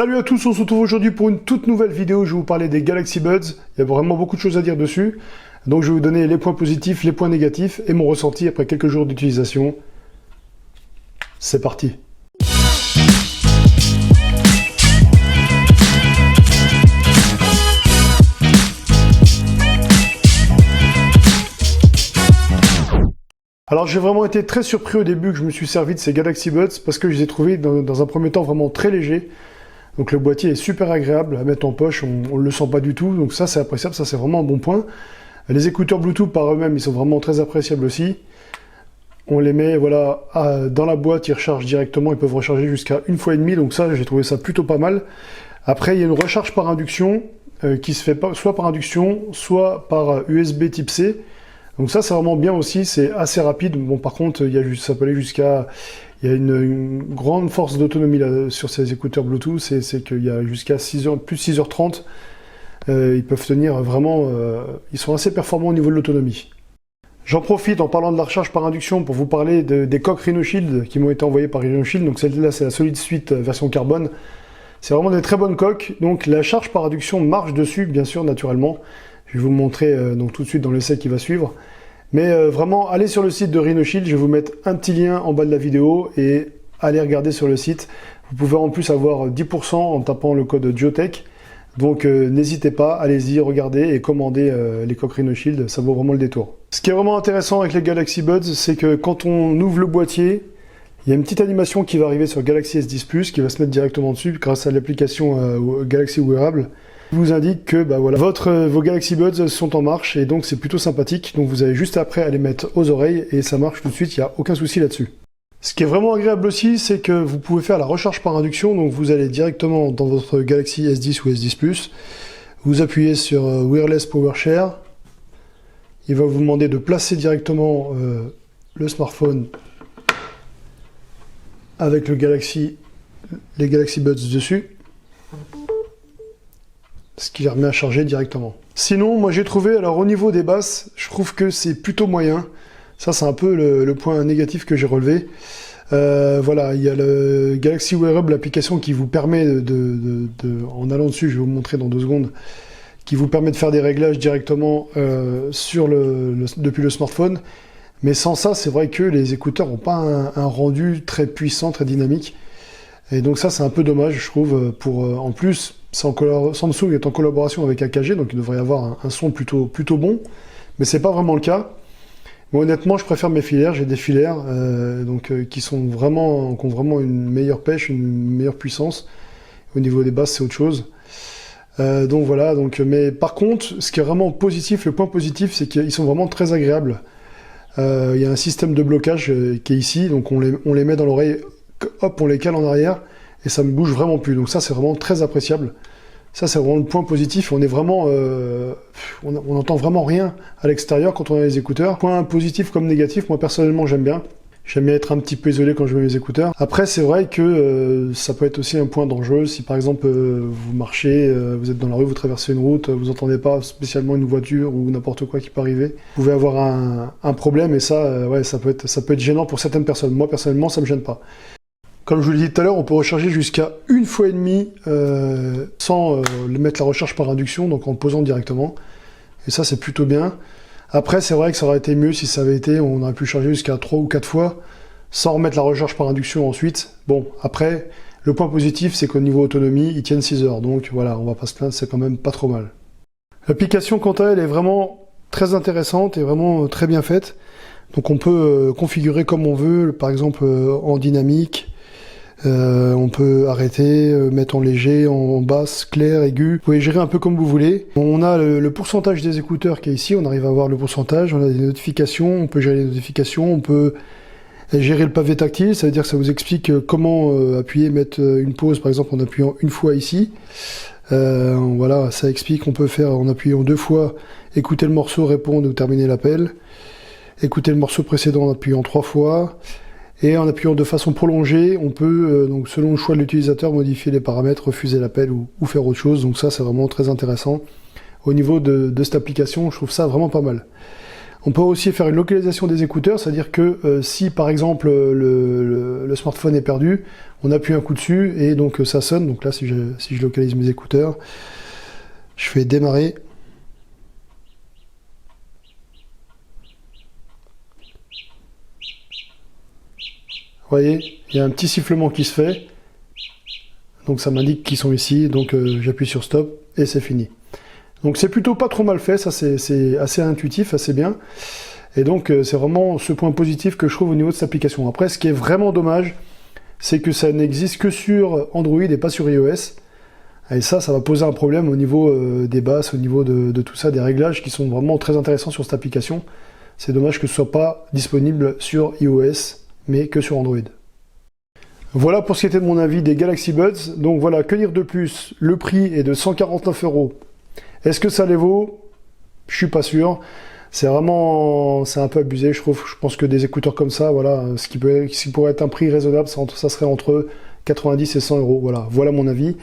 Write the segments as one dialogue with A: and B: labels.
A: Salut à tous, on se retrouve aujourd'hui pour une toute nouvelle vidéo. Je vais vous parler des Galaxy Buds. Il y a vraiment beaucoup de choses à dire dessus. Donc je vais vous donner les points positifs, les points négatifs et mon ressenti après quelques jours d'utilisation. C'est parti. Alors j'ai vraiment été très surpris au début que je me suis servi de ces Galaxy Buds parce que je les ai trouvés dans un premier temps vraiment très légers. Donc le boîtier est super agréable à mettre en poche, on ne le sent pas du tout, donc ça c'est appréciable, ça c'est vraiment un bon point. Les écouteurs Bluetooth par eux-mêmes, ils sont vraiment très appréciables aussi. On les met voilà, dans la boîte, ils rechargent directement, ils peuvent recharger jusqu'à 1,5 fois, donc ça j'ai trouvé ça plutôt pas mal. Après il y a une recharge par induction qui se fait soit par induction, soit par USB type C. Donc ça c'est vraiment bien aussi, c'est assez rapide. Bon par contre, ça peut aller jusqu'à... Il y a une grande force d'autonomie sur ces écouteurs Bluetooth, c'est qu'il y a jusqu'à plus de 6h30. Ils peuvent tenir vraiment... ils sont assez performants au niveau de l'autonomie. J'en profite en parlant de la recharge par induction pour vous parler des coques Rhino Shield qui m'ont été envoyées par Rhino Shield. Donc celle-là c'est la Solid Suite version carbone. C'est vraiment des très bonnes coques. Donc la charge par induction marche dessus, bien sûr, naturellement. Je vais vous montrer donc tout de suite dans l'essai qui va suivre. Mais vraiment, allez sur le site de Rhino Shield, je vais vous mettre un petit lien en bas de la vidéo et allez regarder sur le site. Vous pouvez en plus avoir 10% en tapant le code Geotech. Donc n'hésitez pas, allez-y, regardez et commandez les coques Rhino Shield, ça vaut vraiment le détour. Ce qui est vraiment intéressant avec les Galaxy Buds, c'est que quand on ouvre le boîtier, il y a une petite animation qui va arriver sur Galaxy S10 Plus, qui va se mettre directement dessus grâce à l'application Galaxy Wearable. Vous indique que bah voilà, vos Galaxy Buds sont en marche et donc c'est plutôt sympathique. Donc vous avez juste après à les mettre aux oreilles et ça marche tout de suite, il n'y a aucun souci là-dessus. Ce qui est vraiment agréable aussi, c'est que vous pouvez faire la recharge par induction. Donc vous allez directement dans votre Galaxy S10 ou S10 Plus, vous appuyez sur Wireless Power Share. Il va vous demander de placer directement le smartphone avec les Galaxy Buds dessus. Ce qui les remet à charger directement. Sinon, moi j'ai trouvé, alors au niveau des basses, je trouve que c'est plutôt moyen. Ça c'est un peu le point négatif que j'ai relevé. Voilà, il y a le Galaxy Wearable, l'application qui vous permet en allant dessus, je vais vous montrer dans 2 secondes, qui vous permet de faire des réglages directement depuis le smartphone. Mais sans ça, c'est vrai que les écouteurs n'ont pas un rendu très puissant, très dynamique. Et donc ça c'est un peu dommage, je trouve, en plus... Samsung est en collaboration avec AKG, donc il devrait y avoir un son plutôt bon, mais c'est pas vraiment le cas. Mais honnêtement, je préfère mes filaires. J'ai des filaires qui ont vraiment une meilleure pêche, une meilleure puissance. Au niveau des basses, c'est autre chose. Donc voilà. Mais par contre, ce qui est vraiment positif, le point positif, c'est qu'ils sont vraiment très agréables. Il y a un système de blocage qui est ici, donc on les met dans l'oreille, hop, on les cale en arrière. Et ça ne bouge vraiment plus. Donc ça, c'est vraiment très appréciable. Ça, c'est vraiment le point positif. On est vraiment... on n'entend vraiment rien à l'extérieur quand on a les écouteurs. Point positif comme négatif, moi personnellement, j'aime bien. J'aime bien être un petit peu isolé quand je mets mes écouteurs. Après, c'est vrai que ça peut être aussi un point dangereux. Si par exemple, vous marchez, vous êtes dans la rue, vous traversez une route, vous n'entendez pas spécialement une voiture ou n'importe quoi qui peut arriver, vous pouvez avoir un problème. Et ça, ouais, ça peut être gênant pour certaines personnes. Moi, personnellement, ça ne me gêne pas. Comme je vous l'ai dit tout à l'heure, on peut recharger jusqu'à 1,5 fois sans mettre la recharge par induction, donc en posant directement. Et ça, c'est plutôt bien. Après, c'est vrai que ça aurait été mieux si ça avait été, on aurait pu charger jusqu'à 3 ou 4 fois, sans remettre la recharge par induction ensuite. Bon, après, le point positif, c'est qu'au niveau autonomie, ils tiennent 6 heures. Donc voilà, on va pas se plaindre, c'est quand même pas trop mal. L'application, quant à elle, est vraiment très intéressante et vraiment très bien faite. Donc on peut configurer comme on veut, par exemple en dynamique. On peut arrêter, mettre en léger, en basse, clair, aigu. Vous pouvez gérer un peu comme vous voulez. On a le pourcentage des écouteurs qui est ici, on arrive à voir le pourcentage, on a des notifications, on peut gérer les notifications, on peut gérer le pavé tactile, ça veut dire que ça vous explique comment appuyer, mettre une pause par exemple en appuyant 1 fois ici. Voilà, ça explique qu'on peut faire en appuyant 2 fois, écouter le morceau, répondre ou terminer l'appel. Écouter le morceau précédent en appuyant 3 fois. Et en appuyant de façon prolongée, on peut, donc selon le choix de l'utilisateur, modifier les paramètres, refuser l'appel ou faire autre chose. Donc ça, c'est vraiment très intéressant. Au niveau de cette application, je trouve ça vraiment pas mal. On peut aussi faire une localisation des écouteurs, c'est-à-dire que si par exemple le smartphone est perdu, on appuie un coup dessus et donc ça sonne. Donc là, si je localise mes écouteurs, je fais démarrer. Vous voyez, il y a un petit sifflement qui se fait. Donc ça m'indique qu'ils sont ici, donc j'appuie sur stop et c'est fini. Donc c'est plutôt pas trop mal fait, ça c'est assez intuitif, assez bien. Et donc c'est vraiment ce point positif que je trouve au niveau de cette application. Après, ce qui est vraiment dommage, c'est que ça n'existe que sur Android et pas sur iOS. Et ça va poser un problème au niveau des basses, au niveau de tout ça, des réglages qui sont vraiment très intéressants sur cette application. C'est dommage que ce soit pas disponible sur iOS, mais que sur Android. Voilà pour ce qui était de mon avis des Galaxy Buds. Donc voilà, que dire de plus? Le prix est de 149 €. Est-ce que ça les vaut? Je suis pas sûr. C'est un peu abusé, je trouve. Je pense que des écouteurs comme ça, voilà, ce qui pourrait être un prix raisonnable, ça serait entre 90 et 100 €. Voilà mon avis.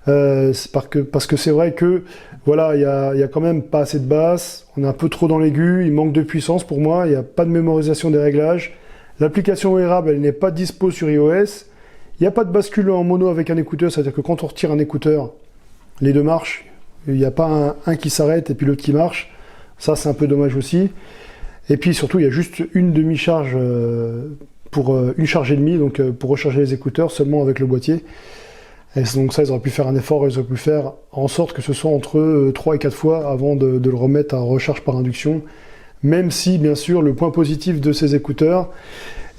A: Parce que c'est vrai que voilà, il y a quand même pas assez de basse, on est un peu trop dans l'aigu, il manque de puissance pour moi, il n'y a pas de mémorisation des réglages. L'application wearable, elle n'est pas dispo sur iOS. Il n'y a pas de bascule en mono avec un écouteur, c'est-à-dire que quand on retire un écouteur, les deux marchent. Il n'y a pas un qui s'arrête et puis l'autre qui marche. Ça, c'est un peu dommage aussi. Et puis surtout, il y a juste une demi-charge pour une charge et demie, donc pour recharger les écouteurs seulement avec le boîtier. Et donc ça, ils auraient pu faire un effort, ils auraient pu faire en sorte que ce soit entre 3 et 4 fois avant de le remettre à recharge par induction. Même si, bien sûr, le point positif de ces écouteurs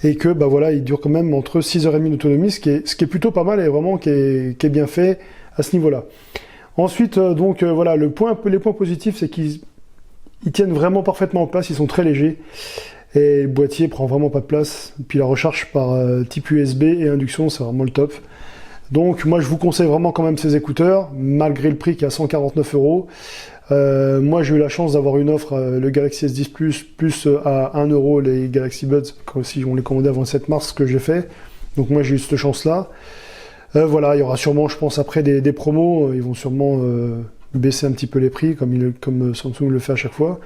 A: est que bah voilà, ils durent quand même entre 6h30 d'autonomie, ce qui est plutôt pas mal et vraiment qui est bien fait à ce niveau-là. Ensuite, voilà, les points positifs, c'est qu'ils tiennent vraiment parfaitement en place, ils sont très légers et le boîtier prend vraiment pas de place. Puis la recharge par type USB et induction, c'est vraiment le top. Donc moi je vous conseille vraiment quand même ces écouteurs, malgré le prix qui est à 149 €. Moi j'ai eu la chance d'avoir une offre, le Galaxy S10 plus à 1 € les Galaxy Buds, si on les commandait avant le 7 mars, ce que j'ai fait. Donc moi j'ai eu cette chance-là. Voilà, il y aura sûrement, je pense, après des promos, ils vont sûrement baisser un petit peu les prix, comme Samsung le fait à chaque fois.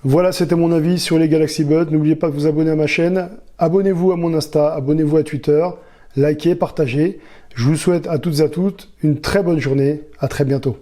A: Voilà, c'était mon avis sur les Galaxy Buds. N'oubliez pas de vous abonner à ma chaîne. Abonnez-vous à mon Insta, abonnez-vous à Twitter. Likez, partagez. Je vous souhaite à toutes et à toutes une très bonne journée. À très bientôt.